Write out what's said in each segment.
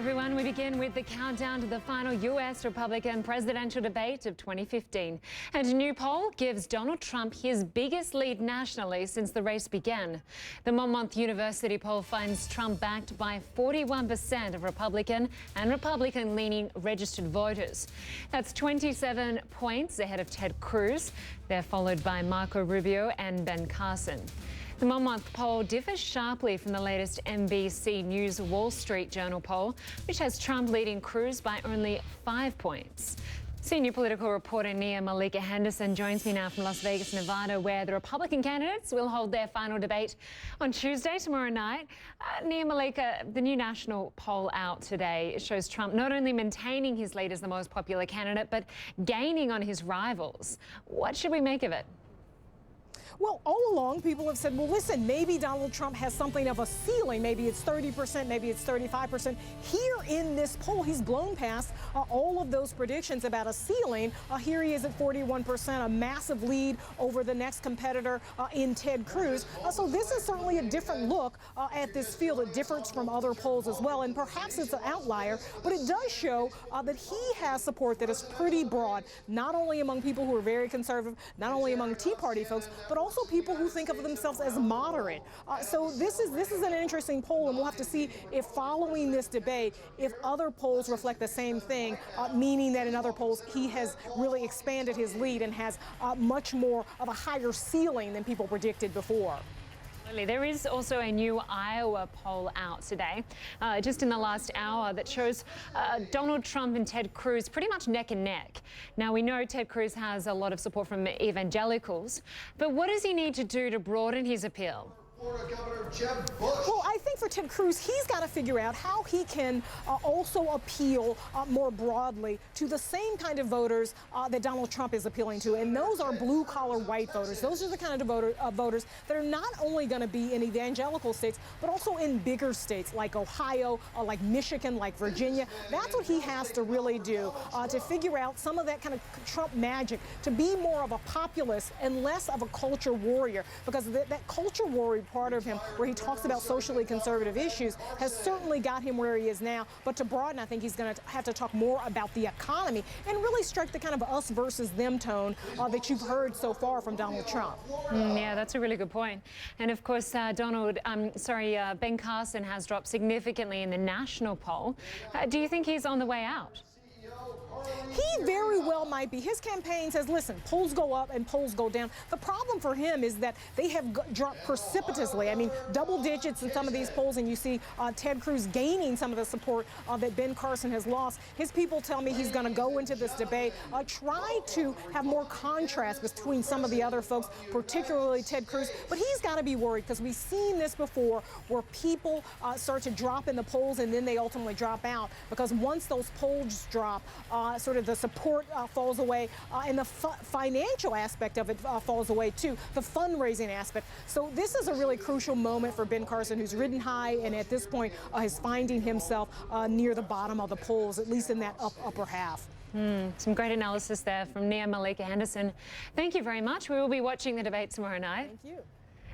everyone. We begin with the countdown to the final US Republican presidential debate of 2015. And a new poll gives Donald Trump his biggest lead nationally since the race began. The Monmouth University poll finds Trump backed by 41% of Republican and Republican-leaning registered voters. That's 27 points ahead of Ted Cruz. They're followed by Marco Rubio and Ben Carson. The Monmouth poll differs sharply from the latest NBC News Wall Street Journal poll, which has Trump leading Cruz by only 5 points. Senior political reporter Nia-Malika Henderson joins me now from Las Vegas, Nevada, where the Republican candidates will hold their final debate on Tuesday, tomorrow night. Nia-Malika, the new national poll out today shows Trump not only maintaining his lead as the most popular candidate, but gaining on his rivals. What should we make of it? Well, all along, people have said, well, listen, maybe Donald Trump has something of a ceiling. Maybe it's 30%, maybe it's 35%. Here in this poll, he's blown past all of those predictions about a ceiling. Here he is at 41%, a massive lead over the next competitor in Ted Cruz. So this is certainly a different look at this field. It differs from other polls as well, and perhaps it's an outlier, but it does show that he has support that is pretty broad, not only among people who are very conservative, not only among Tea Party folks, but also people who think of themselves as moderate. So this is an interesting poll, and we'll have to see if following this debate, if other polls reflect the same thing, meaning that in other polls he has really expanded his lead and has much more of a higher ceiling than people predicted before. There is also a new Iowa poll out today, just in the last hour, that shows Donald Trump and Ted Cruz pretty much neck and neck. Now, we know Ted Cruz has a lot of support from evangelicals, but what does he need to do to broaden his appeal? Well, I think for Ted Cruz, he's got to figure out how he can also appeal more broadly to the same kind of voters that Donald Trump is appealing to, and those are blue-collar white voters. Those are the kind of voters that are not only going to be in evangelical states, but also in bigger states like Ohio, like Michigan, like Virginia. That's what he has to really do, to figure out some of that kind of Trump magic, to be more of a populist and less of a culture warrior, because that culture warrior part of him, where he talks about socially conservative issues, has certainly got him where he is now. But to broaden, I think he's going to have to talk more about the economy and really strike the kind of us versus them tone that you've heard so far from Donald Trump. Yeah, that's a really good point. And of course, Ben Carson has dropped significantly in the national poll. Do you think he's on the way out? He very well might be. His campaign says, listen, polls go up and polls go down. The problem for him is that they have dropped precipitously. I mean, double digits in some of these polls, and you see Ted Cruz gaining some of the support that Ben Carson has lost. His people tell me he's going to go into this debate, try to have more contrast between some of the other folks, particularly Ted Cruz. But he's got to be worried, because we've seen this before, where people start to drop in the polls and then they ultimately drop out, because once those polls drop, sort of the support falls away, and the financial aspect of it falls away too, the fundraising aspect. So this is a really crucial moment for Ben Carson, who's ridden high and at this point is finding himself near the bottom of the polls, at least in that upper half. Some great analysis there from Nia-Malika Henderson. Thank you very much. We will be watching the debate tomorrow night. Thank you.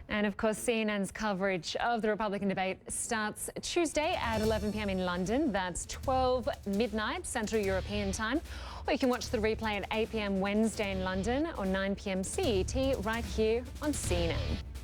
And of course, CNN's coverage of the Republican debate starts Tuesday at 11 p.m. in London. That's 12 midnight Central European time. Or you can watch the replay at 8 p.m. Wednesday in London or 9 p.m. CET right here on CNN.